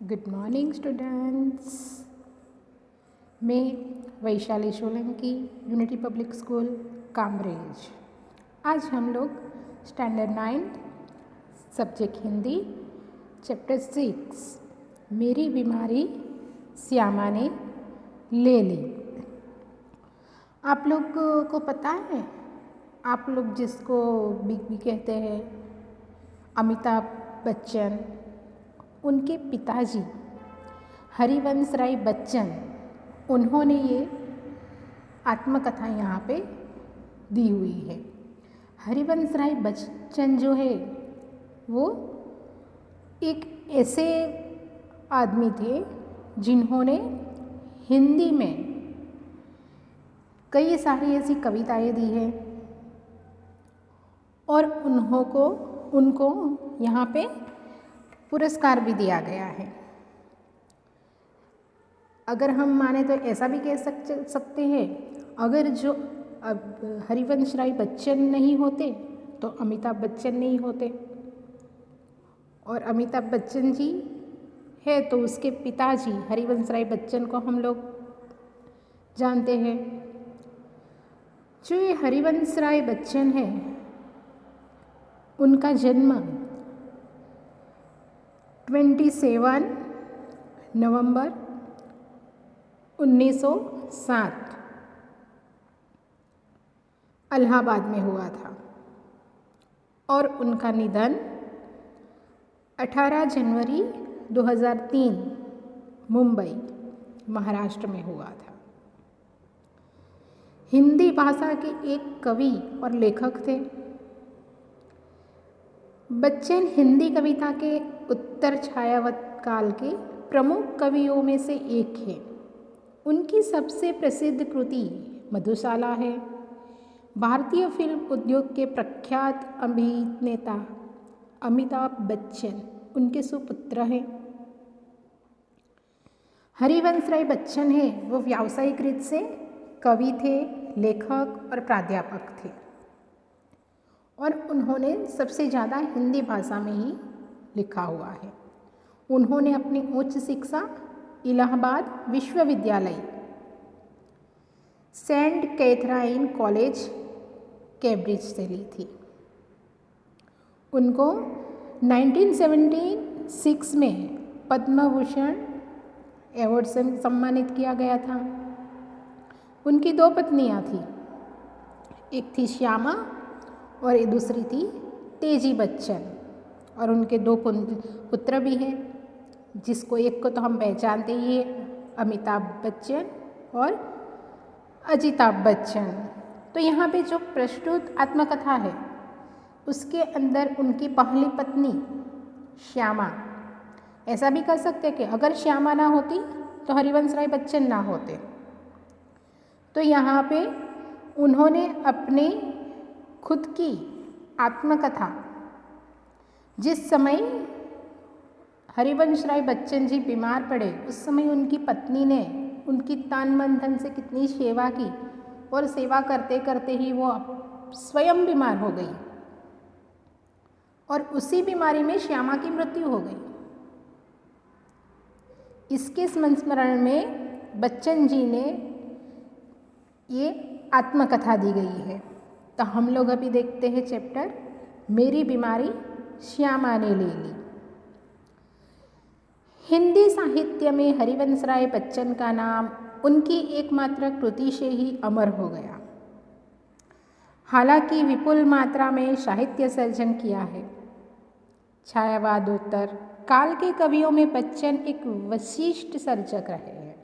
Good morning students. मैं Vaishali Solanki, unity public school Kamrej. आज हम लोग स्टैंडर्ड 9 सब्जेक्ट हिंदी चैप्टर 6 मेरी बीमारी श्यामा ने ले ली। आप लोग को पता है, आप लोग जिसको बिग बी कहते हैं, अमिताभ बच्चन, उनके पिताजी हरिवंश राय बच्चन, उन्होंने ये आत्मकथा यहाँ पे दी हुई है। हरिवंश राय बच्चन जो है वो एक ऐसे आदमी थे जिन्होंने हिंदी में कई सारी ऐसी कविताएं दी हैं और उनको यहाँ पे पुरस्कार भी दिया गया है। अगर हम माने तो ऐसा भी कह सकते हैं, अगर जो हरिवंश राय बच्चन नहीं होते तो अमिताभ बच्चन नहीं होते, और अमिताभ बच्चन जी है तो उसके पिताजी हरिवंश राय बच्चन को हम लोग जानते हैं। जो ये हरिवंश राय बच्चन है, उनका जन्म 27 नवंबर 1907 इलाहाबाद में हुआ था और उनका निधन 18 जनवरी 2003 मुंबई महाराष्ट्र में हुआ था। हिंदी भाषा के एक कवि और लेखक थे। बच्चन हिंदी कविता के उत्तर छायावत काल के प्रमुख कवियों में से एक है। उनकी सबसे प्रसिद्ध कृति मधुशाला है। भारतीय फिल्म उद्योग के प्रख्यात अभिनेता अमिताभ बच्चन उनके सुपुत्र हैं। हरिवंश राय बच्चन है वो व्यावसायिक रूप से कवि थे, लेखक और प्राध्यापक थे, और उन्होंने सबसे ज़्यादा हिंदी भाषा में ही लिखा हुआ है। उन्होंने अपनी उच्च शिक्षा इलाहाबाद विश्वविद्यालय, सेंट कैथरीन कॉलेज, कैम्ब्रिज से ली थी। उनको 1976 में पद्म भूषण अवार्ड से सम्मानित किया गया था। उनकी 2 पत्नियां थीं, एक थी श्यामा और एक दूसरी थी तेजी बच्चन, और उनके 2 पुत्र भी हैं, जिसको एक को तो हम पहचानते ही हैं, अमिताभ बच्चन और अजिताभ बच्चन। तो यहाँ पे जो प्रस्तुत आत्मकथा है उसके अंदर उनकी पहली पत्नी श्यामा, ऐसा भी कह सकते हैं कि अगर श्यामा ना होती तो हरिवंश राय बच्चन ना होते। तो यहाँ पे उन्होंने अपने खुद की आत्मकथा, जिस समय हरिवंश राय बच्चन जी बीमार पड़े उस समय उनकी पत्नी ने उनकी तन मन धन से कितनी सेवा की, और सेवा करते करते ही वो स्वयं बीमार हो गई और उसी बीमारी में श्यामा की मृत्यु हो गई। इसके संस्मरण में बच्चन जी ने ये आत्मकथा दी गई है। तो हम लोग अभी देखते हैं चैप्टर मेरी बीमारी श्यामा ने ले ली। हिंदी साहित्य में हरिवंश राय बच्चन का नाम उनकी एकमात्र कृति से ही अमर हो गया। हालांकि विपुल मात्रा में साहित्य सर्जन किया है। छायावादोत्तर काल के कवियों में बच्चन एक विशिष्ट सर्जक रहे हैं।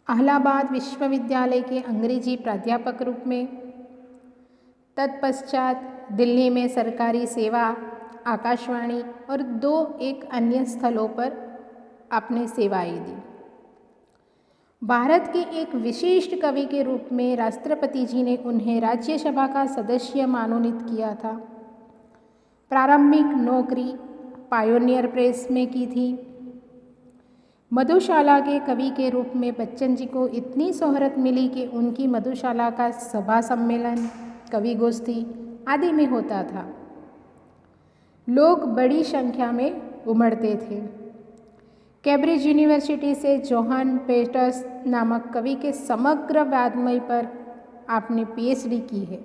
इलाहाबाद विश्वविद्यालय के अंग्रेजी प्राध्यापक रूप में, तत्पश्चात दिल्ली में सरकारी सेवा, आकाशवाणी और 2 अन्य स्थलों पर आपने सेवाएं दी। भारत के एक विशिष्ट कवि के रूप में राष्ट्रपति जी ने उन्हें राज्यसभा का सदस्य मनोनीत किया था। प्रारंभिक नौकरी पायोनियर प्रेस में की थी। मधुशाला के कवि के रूप में बच्चन जी को इतनी शोहरत मिली कि उनकी मधुशाला का सभा सम्मेलन, कवि गोष्ठी आदि में होता था। लोग बड़ी संख्या में उमड़ते थे। कैम्ब्रिज यूनिवर्सिटी से जोहान पेटर्स नामक कवि के समग्र वाङ्मय पर आपने पीएचडी की है।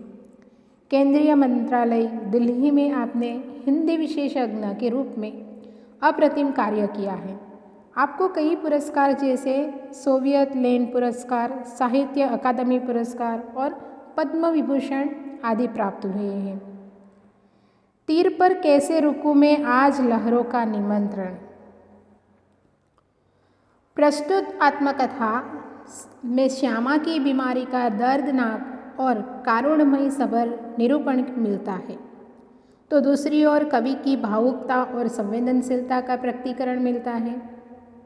केंद्रीय मंत्रालय दिल्ली में आपने हिंदी विशेषज्ञ के रूप में अप्रतिम कार्य किया है। आपको कई पुरस्कार जैसे सोवियत लैंड पुरस्कार, साहित्य अकादमी पुरस्कार और पद्म विभूषण आदि प्राप्त हुए हैं। तीर पर कैसे रुकूं में आज लहरों का निमंत्रण। प्रस्तुत आत्मकथा में श्यामा की बीमारी का दर्दनाक और कारुणमयी सबर निरूपण मिलता है, तो दूसरी ओर कवि की भावुकता और संवेदनशीलता का प्रकटीकरण मिलता है।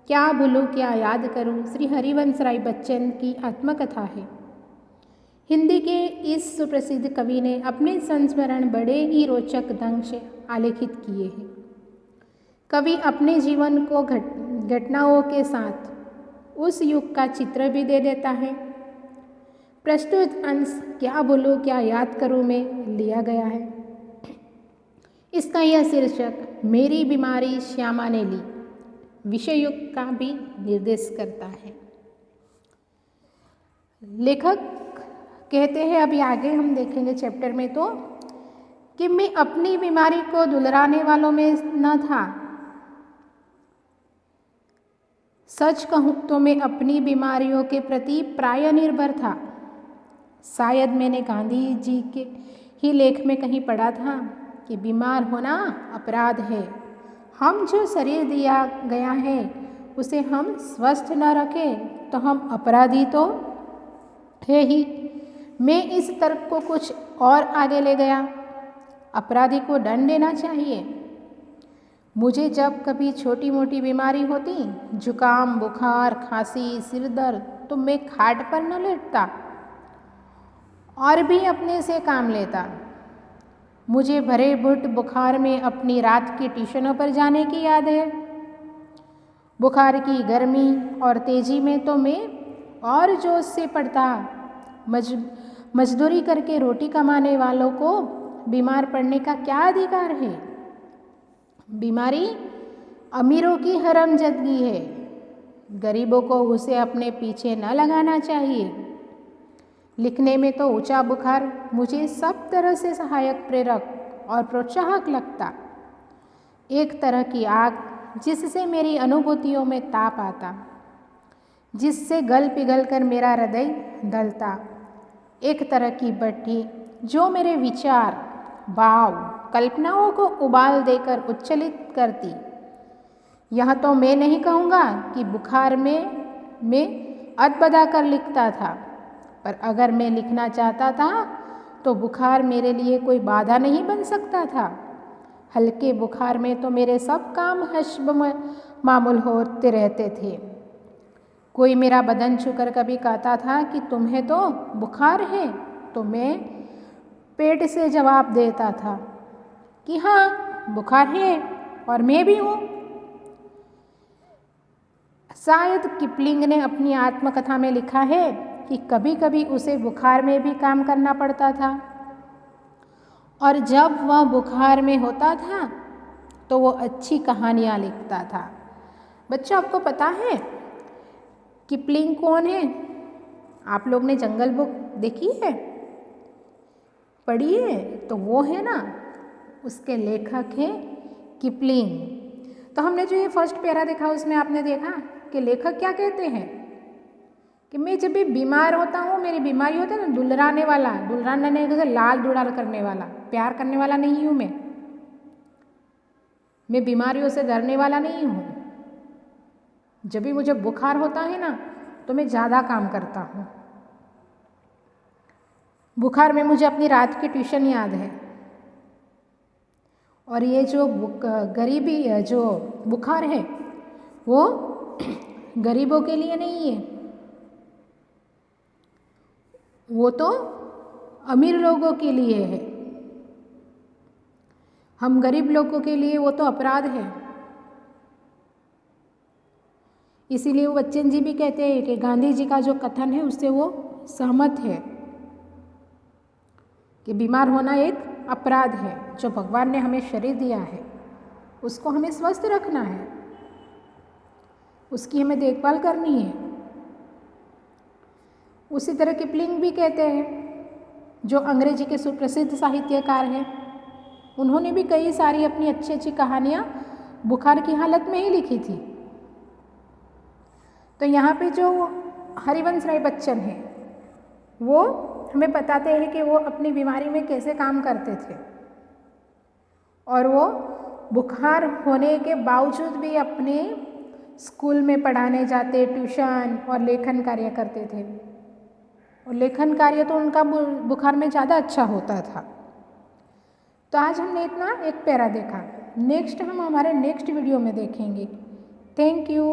क्या भूलूं क्या याद करूं श्री हरिवंश राय बच्चन की आत्मकथा है। हिंदी के इस सुप्रसिद्ध कवि ने अपने संस्मरण बड़े ही रोचक ढंग से आलेखित किए हैं। कवि अपने जीवन को घटनाओं के साथ उस युग का चित्र भी दे देता है। प्रस्तुत अंश क्या भूलूं क्या याद करूं में लिया गया है। इसका यह शीर्षक मेरी बीमारी श्यामा ने ली विषय युग का भी निर्देश करता है। लेखक कहते हैं, अभी आगे हम देखेंगे चैप्टर में, तो कि मैं अपनी बीमारी को दुलराने वालों में न था। सच कहूँ तो मैं अपनी बीमारियों के प्रति प्राय निर्भर था। शायद मैंने गांधी जी के ही लेख में कहीं पढ़ा था कि बीमार होना अपराध है। हम जो शरीर दिया गया है उसे हम स्वस्थ न रखें तो हम अपराधी तो है ही। मैं इस तर्क को कुछ और आगे ले गया। अपराधी को दंड देना चाहिए। मुझे जब कभी छोटी मोटी बीमारी होती, जुकाम, बुखार, खांसी, सिर दर्द, तो मैं खाट पर न लेटता और भी अपने से काम लेता। मुझे भरे बुट बुखार में अपनी रात की ट्यूशनों पर जाने की याद है। बुखार की गर्मी और तेजी में तो मैं और जोश से पढ़ता। मजदूरी करके रोटी कमाने वालों को बीमार पड़ने का क्या अधिकार है। बीमारी अमीरों की हरामजादगी है। गरीबों को उसे अपने पीछे न लगाना चाहिए। लिखने में तो ऊंचा बुखार मुझे सब तरह से सहायक, प्रेरक और प्रोत्साहक लगता। एक तरह की आग जिससे मेरी अनुभूतियों में ताप आता, जिससे गल पिघल कर मेरा हृदय गलता। एक तरह की भट्ठी जो मेरे विचार, भाव, कल्पनाओं को उबाल देकर उच्छलित करती। यह तो मैं नहीं कहूँगा कि बुखार में मैं अदबदा कर लिखता था, पर अगर मैं लिखना चाहता था तो बुखार मेरे लिए कोई बाधा नहीं बन सकता था। हल्के बुखार में तो मेरे सब काम हश्ब मामूल होते रहते थे। कोई मेरा बदन छूकर कभी कहता था कि तुम्हें तो बुखार है, तो मैं पेट से जवाब देता था कि हाँ बुखार है और मैं भी हूँ। शायद किपलिंग ने अपनी आत्मकथा में लिखा है कि कभी कभी उसे बुखार में भी काम करना पड़ता था, और जब वह बुखार में होता था तो वो अच्छी कहानियाँ लिखता था। बच्चों, आपको पता है किपलिंग कौन है? आप लोग ने जंगल बुक देखी है, पढ़ी है? तो वो है ना, उसके लेखक हैं किपलिंग। तो हमने जो ये फर्स्ट पैरा देखा उसमें आपने देखा कि लेखक क्या कहते हैं कि मैं जब भी बीमार होता हूँ, मेरी बीमारी होता है ना, दुलराने वाला, दुलराने जैसे लाल दुलार करने वाला, प्यार करने वाला नहीं हूँ मैं बीमारियों से डरने वाला नहीं हूँ। जब भी मुझे बुखार होता है ना तो मैं ज़्यादा काम करता हूँ। बुखार में मुझे अपनी रात की ट्यूशन याद है। और ये जो गरीबी जो बुखार है वो गरीबों के लिए नहीं है, वो तो अमीर लोगों के लिए है। हम गरीब लोगों के लिए वो तो अपराध है। इसीलिए वो बच्चन जी भी कहते हैं कि गांधी जी का जो कथन है उससे वो सहमत है कि बीमार होना एक अपराध है। जो भगवान ने हमें शरीर दिया है उसको हमें स्वस्थ रखना है। उसकी हमें देखभाल करनी है। उसी तरह किपलिंग भी कहते हैं, जो अंग्रेजी के सुप्रसिद्ध साहित्यकार हैं, उन्होंने भी कई सारी अपनी अच्छी अच्छी कहानियाँ बुखार की हालत में ही लिखी थी। तो यहाँ पे जो हरिवंश राय बच्चन हैं, वो हमें बताते हैं कि वो अपनी बीमारी में कैसे काम करते थे और वो बुखार होने के बावजूद भी अपने स्कूल में पढ़ाने जाते, ट्यूशन और लेखन कार्य करते थे। और लेखन कार्य तो उनका बुखार में ज़्यादा अच्छा होता था। तो आज हमने इतना एक पैरा देखा। नेक्स्ट हम हमारे नेक्स्ट वीडियो में देखेंगे। Thank you.